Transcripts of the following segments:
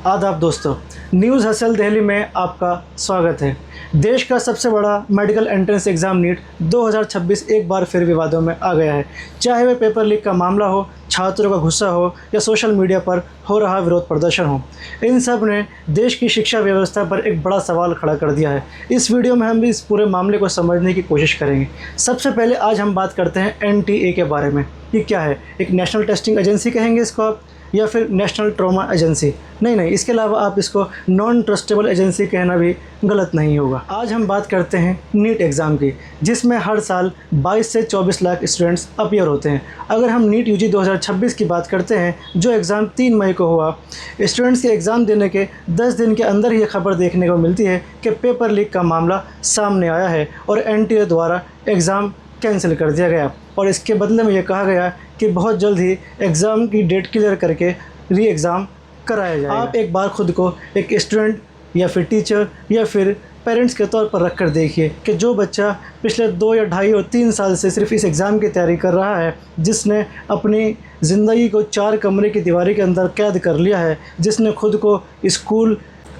आदाब दोस्तों, news hustle Delhi में आपका स्वागत है। देश का सबसे बड़ा मेडिकल एंट्रेंस एग्ज़ाम नीट 2026 एक बार फिर विवादों में आ गया है। चाहे वह पेपर लीक का मामला हो, छात्रों का गुस्सा हो या सोशल मीडिया पर हो रहा विरोध प्रदर्शन हो, इन सब ने देश की शिक्षा व्यवस्था पर एक बड़ा सवाल खड़ा कर दिया है। इस वीडियो में हम इस पूरे मामले को समझने की कोशिश करेंगे। सबसे पहले आज हम बात करते हैं NTA के बारे में। ये क्या है? एक नेशनल टेस्टिंग एजेंसी कहेंगे इसको आप, या फिर नेशनल ट्रॉमा एजेंसी? नहीं, इसके अलावा आप इसको नॉन ट्रस्टेबल एजेंसी कहना भी गलत नहीं होगा। आज हम बात करते हैं नीट एग्ज़ाम की, जिसमें हर साल 22 से 24 लाख स्टूडेंट्स अपीयर होते हैं। अगर हम नीट UG 2026 की बात करते हैं, जो एग्ज़ाम 3 मई को हुआ, स्टूडेंट्स के एग्ज़ाम देने के 10 दिन के अंदर ही खबर देखने को मिलती है कि पेपर लीक का मामला सामने आया है और NTA द्वारा एग्ज़ाम कैंसिल कर दिया गया और इसके बदले में ये कहा गया कि बहुत जल्द ही एग्ज़ाम की डेट क्लियर करके री एग्ज़ाम कराया जाएगा। आप एक बार खुद को एक स्टूडेंट या फिर टीचर या फिर पेरेंट्स के तौर पर रख कर देखिए कि जो बच्चा पिछले 2 या 2.5 और 3 साल से सिर्फ इस एग्ज़ाम की तैयारी कर रहा है, जिसने अपनी ज़िंदगी को 4 कमरे की दीवारी के अंदर कैद कर लिया है, जिसने खुद को स्कूल,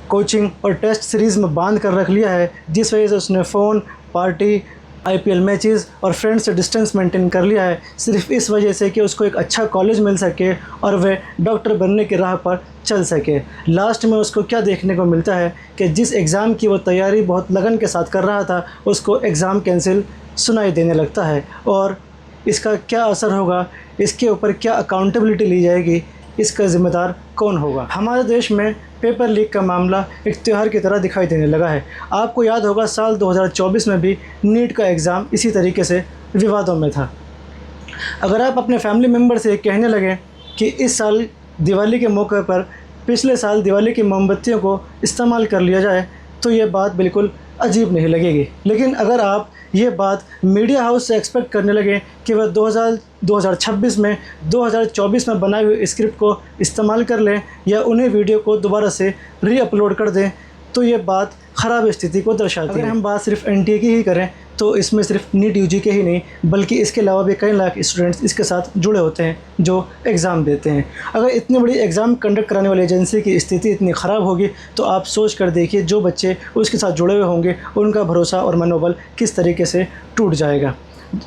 कोचिंग और टेस्ट सीरीज़ में बांध कर रख लिया है, जिस वजह से उसने फ़ोन, पार्टी, IPL मैचेस और फ्रेंड्स से डिस्टेंस मेंटेन कर लिया है, सिर्फ इस वजह से कि उसको एक अच्छा कॉलेज मिल सके और वह डॉक्टर बनने की राह पर चल सके। लास्ट में उसको क्या देखने को मिलता है कि जिस एग्ज़ाम की वो तैयारी बहुत लगन के साथ कर रहा था, उसको एग्ज़ाम कैंसिल सुनाई देने लगता है। और इसका क्या असर होगा, इसके ऊपर क्या अकाउंटेबिलिटी ली जाएगी, इसका ज़िम्मेदार कौन होगा? हमारे देश में पेपर लीक का मामला एक त्यौहार की तरह दिखाई देने लगा है। आपको याद होगा साल 2024 में भी नीट का एग्ज़ाम इसी तरीके से विवादों में था। अगर आप अपने फैमिली मेम्बर से कहने लगें कि इस साल दिवाली के मौके पर पिछले साल दिवाली की मोमबत्तियों को इस्तेमाल कर लिया जाए, तो ये बात बिल्कुल अजीब नहीं लगेगी। लेकिन अगर आप ये बात मीडिया हाउस से एक्सपेक्ट करने लगे कि वह 2026 में 2024 में बनाई हुई स्क्रिप्ट को इस्तेमाल कर लें या उन्हें वीडियो को दोबारा से री-अपलोड कर दें, तो ये बात ख़राब स्थिति को दर्शाती है। अगर हम बात सिर्फ NTA की ही करें, तो इसमें सिर्फ नीट UG के ही नहीं, बल्कि इसके अलावा भी कई लाख स्टूडेंट्स इसके साथ जुड़े होते हैं जो एग्ज़ाम देते हैं। अगर इतनी बड़ी एग्ज़ाम कंडक्ट कराने वाली एजेंसी की स्थिति इतनी ख़राब होगी, तो आप सोच कर देखिए जो बच्चे उसके साथ जुड़े हुए होंगे, उनका भरोसा और मनोबल किस तरीके से टूट जाएगा,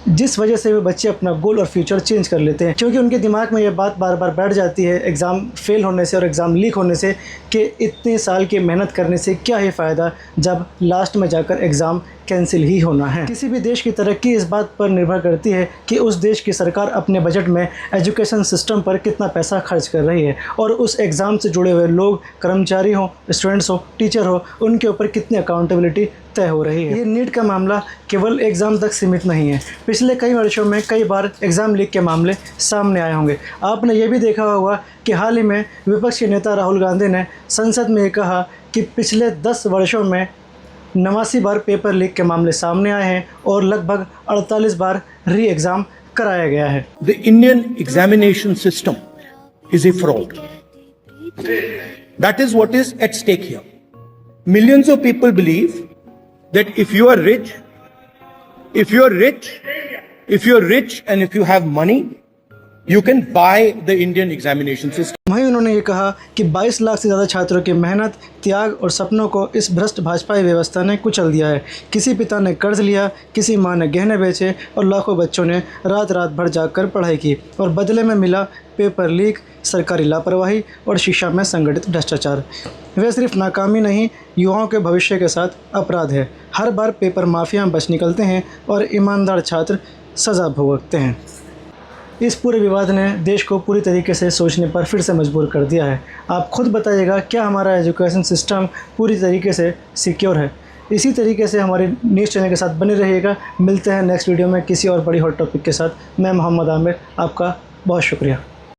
जिस वजह से वे बच्चे अपना गोल और फ्यूचर चेंज कर लेते हैं, क्योंकि उनके दिमाग में ये बात बार बार बैठ जाती है एग्ज़ाम फेल होने से और एग्ज़ाम लीक होने से कि इतने साल की मेहनत करने से क्या ही फ़ायदा जब लास्ट में जाकर एग्ज़ाम कैंसिल ही होना है। किसी भी देश की तरक्की इस बात पर निर्भर करती है कि उस देश की सरकार अपने बजट में एजुकेशन सिस्टम पर कितना पैसा खर्च कर रही है और उस एग्ज़ाम से जुड़े हुए लोग, कर्मचारी हों, स्टूडेंट्स हो, टीचर हो, उनके ऊपर कितनी अकाउंटेबिलिटी तय हो रही है। ये नीट का मामला केवल एग्ज़ाम तक सीमित नहीं है। पिछले कई वर्षों में कई बार एग्ज़ाम लीक के मामले सामने आए होंगे। आपने ये भी देखा होगा कि हाल ही में विपक्ष के नेता राहुल गांधी ने संसद में कहा कि पिछले 10 वर्षों में 89 बार पेपर लीक के मामले सामने आए हैं और लगभग 48 बार री एग्ज़ाम कराया गया है। The Indian examination system is a fraud. That is what is at stake here. Millions of people believe that if you are rich and if you have money, you can buy the Indian examination system. वहीं उन्होंने ये कहा कि 22 लाख से ज़्यादा छात्रों की मेहनत, त्याग और सपनों को इस भ्रष्ट भाजपाई व्यवस्था ने कुचल दिया है। किसी पिता ने कर्ज लिया, किसी माँ ने गहने बेचे और लाखों बच्चों ने रात रात भर जाकर पढ़ाई की और बदले में मिला पेपर लीक, सरकारी लापरवाही और शिक्षा में संगठित भ्रष्टाचार। वे सिर्फ नाकामी नहीं, युवाओं के भविष्य के साथ अपराध है। हर बार पेपर माफिया बच निकलते हैं और ईमानदार छात्र सज़ा भुगतते हैं। इस पूरे विवाद ने देश को पूरी तरीके से सोचने पर फिर से मजबूर कर दिया है। आप खुद बताइएगा, क्या हमारा एजुकेशन सिस्टम पूरी तरीके से सिक्योर है? इसी तरीके से हमारे न्यूज़ चैनल के साथ बने रहिएगा। मिलते हैं नेक्स्ट वीडियो में किसी और बड़ी हॉट टॉपिक के साथ। मैं मोहम्मद आमिर, आपका बहुत शुक्रिया।